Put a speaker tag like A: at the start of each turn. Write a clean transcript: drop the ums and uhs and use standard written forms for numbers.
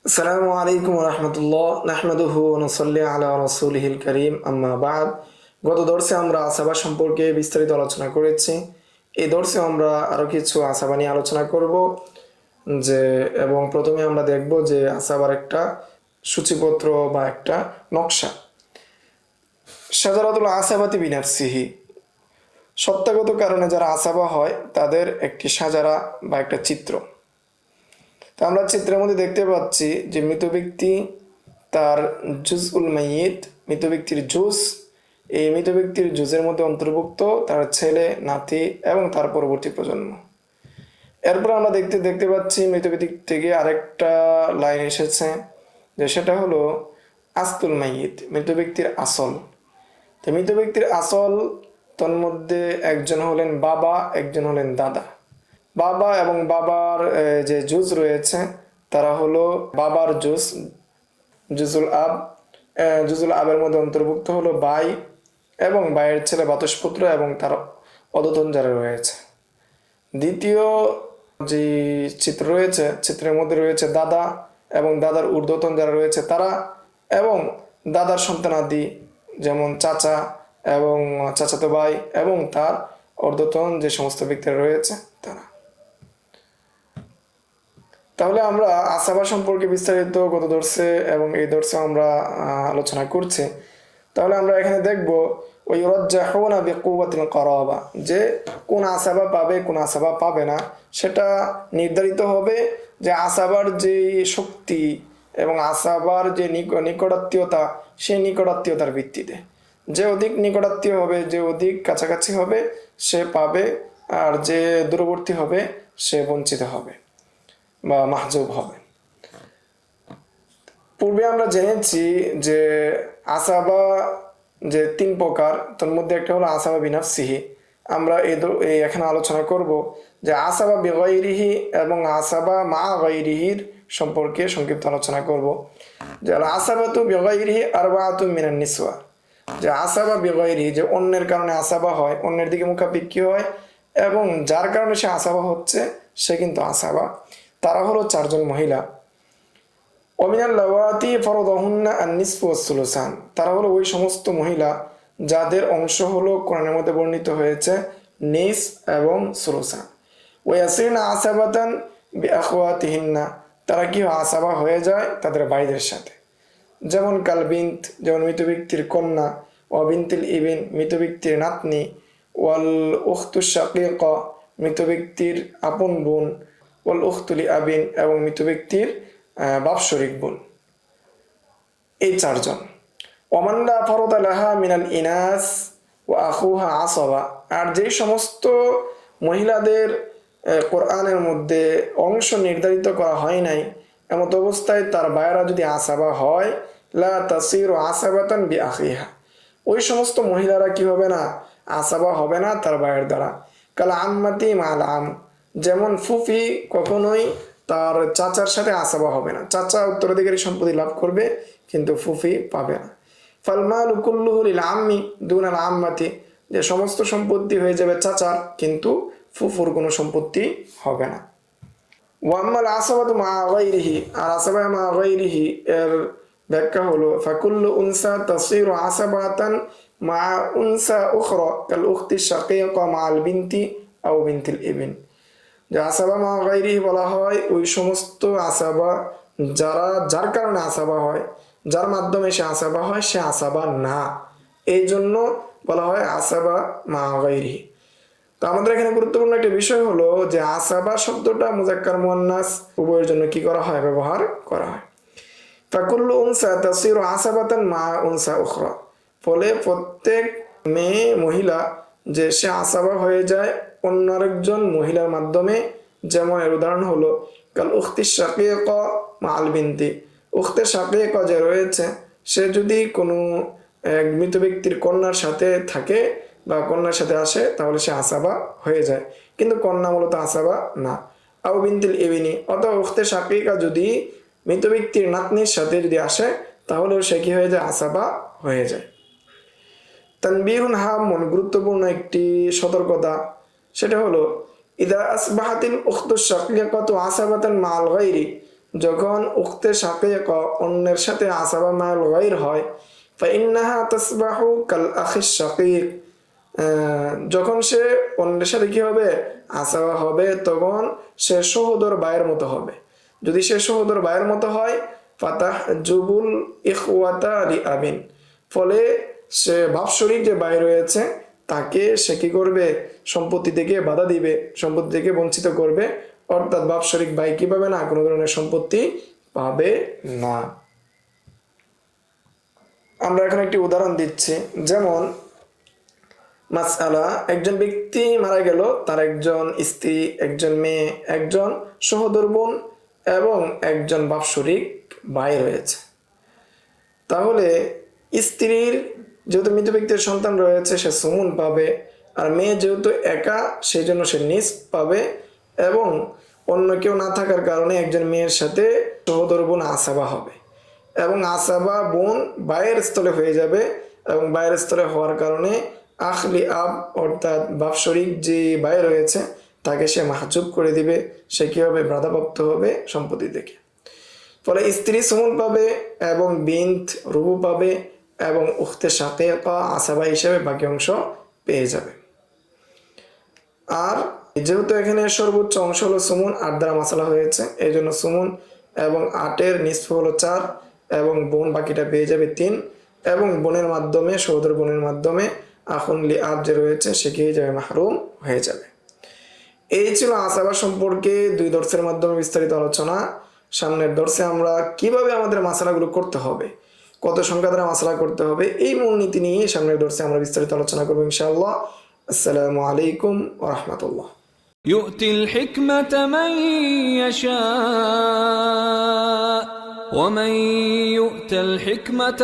A: আসসালামু আলাইকুম রহমতুল্লাহ নাহমাদুহু ওয়া নুসাল্লি আলা রাসূলিহিল কারীম আম্মা বাদ। গত দর্শে আমরা আসাবা সম্পর্কে বিস্তারিত আলোচনা করেছি। এই দর্শে আমরা আরো কিছু আসাবা নিয়ে আলোচনা করব যে এবং প্রথমে আমরা দেখব যে আসাবার একটা সূচিপত্র বা একটা নকশা। শাজারাতুল আসাবাতি বিনাফসিহি, সত্তাগত কারণে যারা আসাবা হয় তাদের একটি সাজারা বা একটা চিত্র। তো আমরা চিত্রের মধ্যে দেখতে পাচ্ছি যে মৃত ব্যক্তি, তার জুজউল মাইয়িত, মৃত ব্যক্তির জুজ, এই মৃত ব্যক্তির জুজের মধ্যে অন্তর্ভুক্ত তার ছেলে, নাতি এবং তার পরবর্তী প্রজন্ম। এরপর আমরা দেখতে পাচ্ছি মৃত ব্যক্তি থেকে আরেকটা লাইন এসেছে যে সেটা হলো আস্তুল মাইয়িত, মৃত ব্যক্তির আসল। তো মৃত ব্যক্তির আসল তন্মধ্যে একজন হলেন বাবা, একজন হলেন দাদা। বাবা এবং বাবার যে জুজ রয়েছে তারা হলো বাবার জুজ, জুজুল আব। জুজুল আবের মধ্যে অন্তর্ভুক্ত হলো ভাই এবং ভাইয়ের ছেলে বাতসপুত্র এবং তার অধতন যারা রয়েছে। দ্বিতীয় যে চিত্র রয়েছে, চিত্রের মধ্যে রয়েছে দাদা এবং দাদার ঊর্ধ্বতন যারা রয়েছে তারা, এবং দাদার সন্তানাদি যেমন চাচা এবং চাচাতো ভাই এবং তার ঊর্ধ্বতন যে সমস্ত ব্যক্তিরা রয়েছে তারা। তাহলে আমরা আসাবা সম্পর্কে বিস্তারিত গত দর্শে এবং এই দর্শে আমরা আলোচনা করছি। তাহলে আমরা এখানে দেখব ওই রাজ্জাহুনা বিকুওয়াতিল কারাবা, যে কোন আসাবা পাবে কোন আসাবা পাবে না সেটা নির্ধারিত হবে যে আসাবার যে শক্তি এবং আসাবার যে নিকটাত্মীয়তা, সেই নিকটাত্মীয়তার ভিত্তিতে। যে অধিক নিকটাত্মীয় হবে, যে অধিক কাছাকাছি হবে সে পাবে, আর যে দূরবর্তী হবে সে বঞ্চিত হবে বা মাহজুব হবে। পূর্বে আমরা জেনেছি যে আসাবা যে তিন প্রকার, তার মধ্যে একটা হলো আসাবা বিনাফসিহি। আমরা এখানে আলোচনা করব যে আসাবা বিগাইরিহি এবং আসাবা মা গাইরিহির সম্পর্কে সংক্ষিপ্ত আলোচনা করব। যে আসাবাতু বিগাইরিহি আরবাআতু মিনান নিসওয়া, যে আসাবা বিগাইরিহি, যে অন্যের কারণে আসাবা হয়, অন্যের দিকে মুখাপেক্ষী হয় এবং যার কারণে সে আসাবা হচ্ছে সে কিন্তু আসাবা, তারা হলো চারজন মহিলা। ওমিনাল লাওয়াতি ফরদহুন্না আন-নিসফু ওয়াস-সুলুসান, তারা হলো ওই সমস্ত মহিলা যাদের অংশ হলো কোরআনের মধ্যে বর্ণিত হয়েছে নিস এবং সুলুসান। ওয়াসিরনা আসাবাতান বিআখওয়াতিহিন্না, তারা কি আসাবা হয়ে যায় তাদের ভাইদের সাথে। যেমন কালবিন্ত, যেমন মৃত ব্যক্তির কন্যা, ওয়া বিনতুল ইবিন, মৃত ব্যক্তির নাতনি, ওয়াল উখতুশ শাকীকা, মৃত ব্যক্তির আপন বোন, ওয়াল উখতুলি আবিন, এবং মৃত ব্যক্তির বাৎসরিক বোন। এই চারজন। ওমান লা ফারদা লাহা মিনাল ইনাস ওয়া আখুহা আসবা, আর যেই সমস্ত মহিলাদের কোরআনের মধ্যে অংশ নির্ধারিত করা হয় নাই, এমত অবস্থায় তার ভাইয়েরা যদি আসাবা হয়, লা তাসিরু আসাবাতান বিআখিহা, ওই সমস্ত মহিলারা কি হবে না, আসাবা হবে না তার ভাইয়ের দ্বারা। কাল আম্মাতি মাল আম, যেমন ফুফি কখনোই তার চাচার সাথে আসাবা হবে না, চাচা উত্তরাধিকারী সম্পত্তি লাভ করবে কিন্তু ফুফি পাবে না। ফালমালু কুল্লুহু লিল আম্মি দুনাল আম্মাতি, যে সমস্ত সম্পত্তি হয়ে যাবে চাচার কিন্তু ফুফুর কোনো সম্পত্তি হবে না। ওয়াম্মাল আসাবাতু মা গায়রিহি, আর আসাবা মা গায়রিহি এর ব্যাখ্যা হলো ফাকুল্লু উনসা তাসিরু আসাবাতান মা উনসা উখরা কাল উখতি শাকীকা মা আল বিনতি আও বিনতিল ইবিন। যে আসাবা মা গায়রিহি বলা হয় ওই সমস্ত আসাবা যার কারণে আসাবা হয়, যার মাধ্যমে সে আসাবা হয় সে আসাবা না, এই জন্য বলা হয় আসাবা মা গায়রিহি। তো আমাদের এখানে গুরুত্বপূর্ণ একটা বিষয় হলো যে আসাবা শব্দটা মুজাক্কার মুয়ান্নাস উভয়ের জন্য কি করা হয়, ব্যবহার করা হয়। ফাকুল্লু উনসা তাসিরু আসাবাতান মা উনসা উখরা, ফলে প্রত্যেক মেয়ে মহিলা যে সে আসাবা হয়ে যায় অন্য আরেকজন মহিলার মাধ্যমে। যেমন এর উদাহরণ হলো কাল উখতি শাকীকা মা আল বিনতি, উখতে শাকীকা যে রয়েছে সে যদি কোনো এক মৃত ব্যক্তির কন্যার সাথে থাকে বা কন্যার সাথে আসে তাহলে সে আসাবা হয়ে যায়, কিন্তু কন্যা মূলত আসাবা না। আও বিনতিল ইবিনি, অথবা উখতে শাকীকা যদি মৃত ব্যক্তির নাতনির সাথে যদি আসে তাহলেও সে কি হয়ে যায়, আসাবা হয়ে যায়। তানবীহুন হামুন, গুরুত্বপূর্ণ একটি সতর্কতা, সেটা হলো ইদা আসবাহাতিল উখতুশ শাকীকাতু আসাবাতান মাল গায়রি, যখন উখতে শাকীকা অন্যের সাথে আসাবা মাল গায়র হয় ফাইন্নাহা তাসবাহু কাল আখিশ শাকীক, যখন সে অন্যের সাথে কি হবে আসাবা হবে তখন সে সহোদর ভাইয়ের মতো হবে। যদি সে সহোদর ভাইয়ের মতো হয় ফাতাহ জুবুল ইখওয়াতা লি আবিন, ফলে সে বাৎসরিক যে ভাই রয়েছে তাকে সে কি করবে সম্পত্তি থেকে বাধা দিবে, সম্পত্তি থেকে বঞ্চিত করবে, অর্থাৎ বাৎসরিক ভাই কি পাবে না, কোনো ধরনের সম্পত্তি পাবে না। আমরা এখন একটি উদাহরণ দিচ্ছি, যেমন মাসআলা, একজন ব্যক্তি মারা গেল, তার একজন স্ত্রী, একজন মেয়ে, একজন সহোদর বোন এবং একজন বাৎসরিক ভাই রয়েছে। তাহলে স্ত্রীর যেহেতু মৃত ব্যক্তির সন্তান রয়েছে সে সুমুন পাবে, আর মেয়ে যেহেতু একা সেই জন্য সে নিস পাবে, এবং অন্য কেউ না থাকার কারণে একজন মেয়ের সাথে সহোদর বোন আসাবা হবে, এবং আসাবা বোন ভাইয়ের স্থলে হয়ে যাবে, এবং ভাইয়ের স্থলে হওয়ার কারণে আখলি আব অর্থাৎ বাৎসরিক যে ভাই রয়েছে তাকে সে মাহজুব করে দিবে, সে কি হবে বাধাপ্রাপ্ত হবে সম্পত্তি থেকে। ফলে স্ত্রী সুমুন পাবে এবং বিন্ত রুবু পাবে এবং উখতে শাকীকা আসাবা হিসেবে বাকি অংশ পেয়ে যাবে। আর যেহেতু এখানে সর্বোচ্চ অংশ হলো সুমুন, 8 দ্বারা মাসালা হয়েছে, এই জন্য সুমুন এবং 8-এর নিসফ হলো 4 এবং বোন বাকিটা পেয়ে যাবে 3, এবং বোনের মাধ্যমে সহোদর বোনের মাধ্যমে আখুন লি আব যে রয়েছে সে কি হয়ে যাবে মাহরুম হয়ে যাবে। এই ছিল আসাবা সম্পর্কে 2 দর্শের মাধ্যমে বিস্তারিত আলোচনা। সামনের দর্শে আমরা কিভাবে আমাদের মাসালাগুলো করতে হবে, কত সংখ্যা দ্বারা মাসালা করতে হবে, এই মূলনীতি নিয়ে সামনের দর্শে আমরা বিস্তারিত আলোচনা করবো ইনশাআল্লাহ। আসসালামু আলাইকুম ওয়া রাহমাতুল্লাহ।
B: يؤتي الحكمة من يشاء ومن يؤت الحكمة